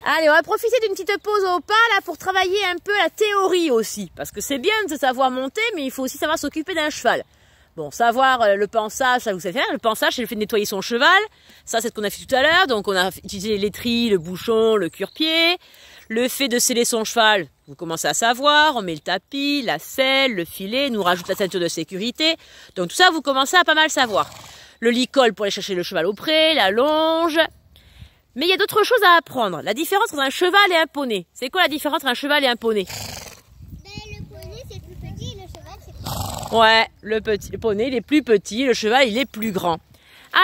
Allez, on va profiter d'une petite pause au pas là pour travailler un peu la théorie aussi. Parce que c'est bien de savoir monter, mais il faut aussi savoir s'occuper d'un cheval. Bon, savoir le pansage, ça vous savez faire. Le pansage, c'est le fait de nettoyer son cheval. Ça, c'est ce qu'on a fait tout à l'heure. Donc, on a utilisé l'étris, le bouchon, le cure-pied. Le fait de sceller son cheval, vous commencez à savoir. On met le tapis, la selle, le filet, nous rajoute la ceinture de sécurité. Donc, tout ça, vous commencez à pas mal savoir. Le licol pour aller chercher le cheval au pré, la longe. Mais il y a d'autres choses à apprendre. La différence entre un cheval et un poney. C'est quoi la différence entre un cheval et un poney? Le poney, c'est plus petit et le cheval, c'est plus grand. Ouais, le poney, il est plus petit, le cheval, il est plus grand.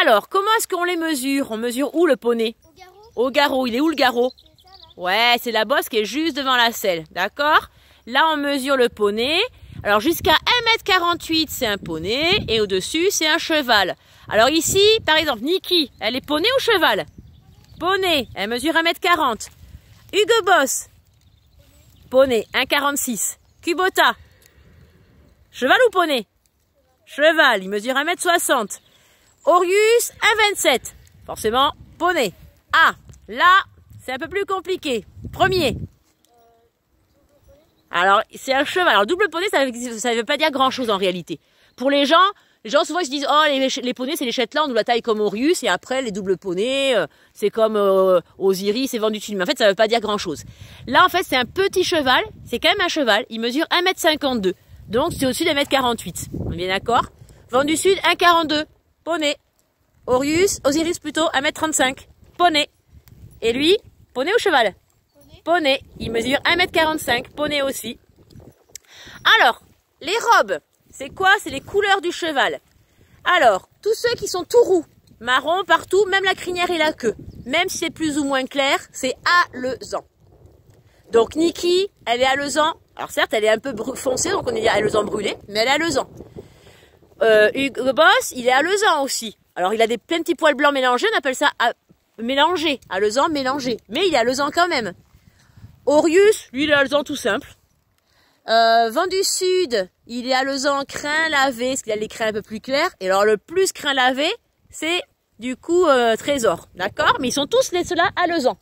Alors, comment est-ce qu'on les mesure? On mesure où le poney? Au garrot. Au garrot. Il est où le garrot? C'est ça, là. Ouais, c'est la bosse qui est juste devant la selle. D'accord? Là, on mesure le poney. Alors, jusqu'à 1,48 m, c'est un poney. Et au-dessus, c'est un cheval. Alors ici, par exemple, Niki, elle est poney ou cheval? Poney, elle mesure 1,40 m. Hugo Boss, poney, 1,46 m. Kubota, cheval ou poney? Cheval, il mesure 1,60 m. Orius, 1,27 m. Forcément, poney. Ah, là, c'est un peu plus compliqué. Premier. Alors, c'est un cheval. Alors, double poney, ça ne veut pas dire grand-chose en réalité. Pour les gens souvent ils se disent oh les poneys c'est les Shetland ou la taille comme Orius et après les doubles poneys c'est comme Osiris et Vendutude. Mais en fait ça veut pas dire grand chose. Là en fait c'est un petit cheval, c'est quand même un cheval, il mesure 1,52 m. Donc c'est au-dessus d'1,48 m. On est bien d'accord? Vendu Sud 1,42 poney. Osiris plutôt 1,35 m. Poney. Et lui, poney ou cheval? Poney. Il mesure 1,45 m. Poney aussi. Alors, les robes. C'est quoi? C'est les couleurs du cheval. Alors, tous ceux qui sont tout roux, marron partout, même la crinière et la queue, même si c'est plus ou moins clair, c'est alezan. Donc Niki, elle est alezan. Alors certes, elle est un peu foncée, donc on est alezan brûlé, mais elle est alezan. Hugo Boss, il est alezan aussi. Alors il a plein de petits poils blancs mélangés, on appelle ça mélangé, alezan mélangé. Mais il est alezan quand même. Orius, lui il est alezan tout simple. Vent du Sud, il est alezan crin lavé, parce qu'il a les crins un peu plus clairs. Et alors le plus crin lavé, c'est du coup Trésor, d'accord? Mais ils sont tous ceux-là alezans,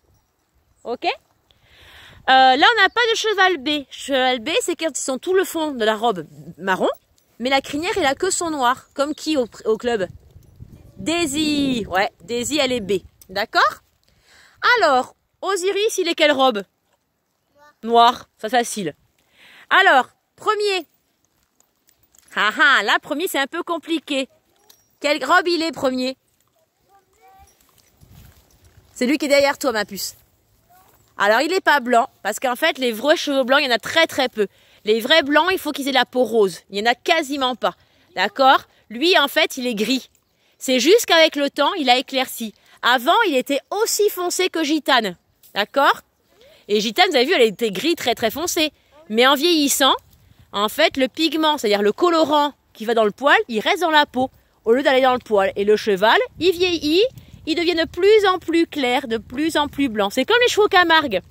ok? Là on n'a pas de cheval B. Cheval B, c'est quand ils sont tout le fond de la robe marron, mais la crinière et la queue sont noires. Comme qui au club? Daisy, ouais, Daisy elle est B, d'accord? Alors, Osiris, il est quelle robe? Noir, ça facile. Alors, premier. Là, premier, c'est un peu compliqué. Quelle robe il est, premier? C'est lui qui est derrière toi, ma puce. Alors, il n'est pas blanc, parce qu'en fait, les vrais chevaux blancs, il y en a très très peu. Les vrais blancs, il faut qu'ils aient la peau rose. Il n'y en a quasiment pas. D'accord? Lui, en fait, il est gris. C'est juste qu'avec le temps, il a éclairci. Avant, il était aussi foncé que Gitane. D'accord? Et Gitane, vous avez vu, elle était gris très très foncé. Mais en vieillissant, en fait, le pigment, c'est-à-dire le colorant qui va dans le poil, il reste dans la peau au lieu d'aller dans le poil. Et le cheval, il vieillit, il devient de plus en plus clair, de plus en plus blanc. C'est comme les chevaux Camargue.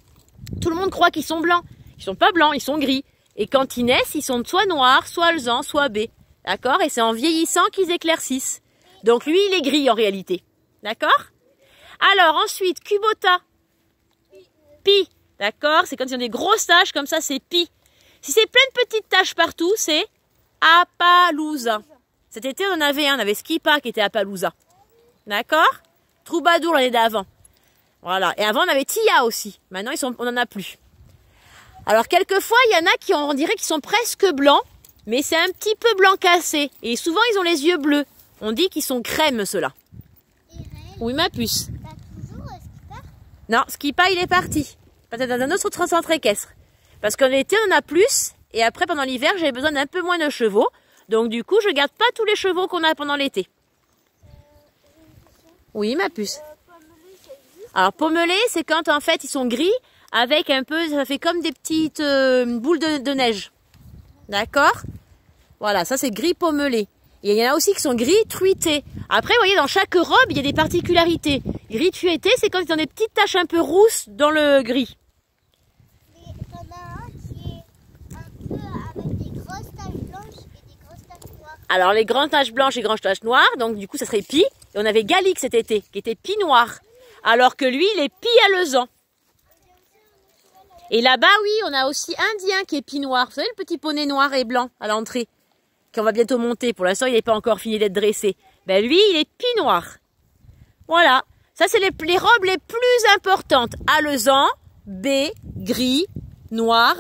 Tout le monde croit qu'ils sont blancs. Ils sont pas blancs, ils sont gris. Et quand ils naissent, ils sont soit noirs, soit alezans, soit baies. D'accord? Et c'est en vieillissant qu'ils éclaircissent. Donc lui, il est gris en réalité. D'accord? Alors ensuite, Kubota. Pi. D'accord? C'est quand ils ont des grosses taches comme ça, c'est Pi. Si c'est plein de petites taches partout, c'est Appaloosa. Cet été, on en avait un. On avait Skipa qui était Appaloosa. D'accord? Troubadour l'année d'avant. Voilà. Et avant, on avait Tia aussi. Maintenant, on n'en a plus. Alors, quelquefois, il y en a qui on dirait qu'ils sont presque blancs, mais c'est un petit peu blanc cassé. Et souvent, ils ont les yeux bleus. On dit qu'ils sont crème, ceux-là. Oui, ma puce. T'as toujours Skipa? Non, Skipa, il est parti. Peut-être dans un autre centre équestre. Parce qu'en été, on en a plus. Et après, pendant l'hiver, j'ai besoin d'un peu moins de chevaux. Donc, du coup, je garde pas tous les chevaux qu'on a pendant l'été. Oui, ma puce. Alors, pommelé, c'est quand, en fait, ils sont gris. Avec un peu, ça fait comme des petites boules de neige. D'accord? Voilà, ça, c'est gris pommelé. Et il y en a aussi qui sont gris truités. Après, vous voyez, dans chaque robe, il y a des particularités. Gris truité, c'est quand ils ont des petites taches un peu rousses dans le gris. Et t'en as un qui est un peu avec des grosses taches blanches et des grosses taches noires. Alors, les grandes taches blanches et grandes taches noires, donc du coup, ça serait Pi. Et on avait Gallic cet été, qui était Pi noir. Alors que lui, il est Pi alezan. Et là-bas, oui, on a aussi Indien qui est pie noir. Vous savez, le petit poney noir et blanc à l'entrée, qu'on va bientôt monter. Pour l'instant, il n'est pas encore fini d'être dressé. Ben lui, il est pie noir. Voilà. Ça, c'est les robes les plus importantes. Alezan, baie, gris, noir.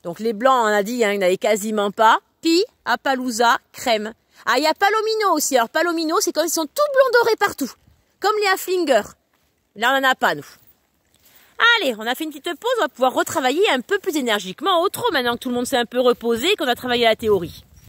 Donc les blancs, on a dit, hein, il n'y en avait quasiment pas. Pie, Appaloosa, crème. Ah, il y a Palomino aussi. Alors Palomino, c'est comme ils sont tout blonds dorés partout. Comme les Haflinger. Là, on n'en a pas, nous. Allez, on a fait une petite pause, on va pouvoir retravailler un peu plus énergiquement au trot maintenant que tout le monde s'est un peu reposé et qu'on a travaillé la théorie.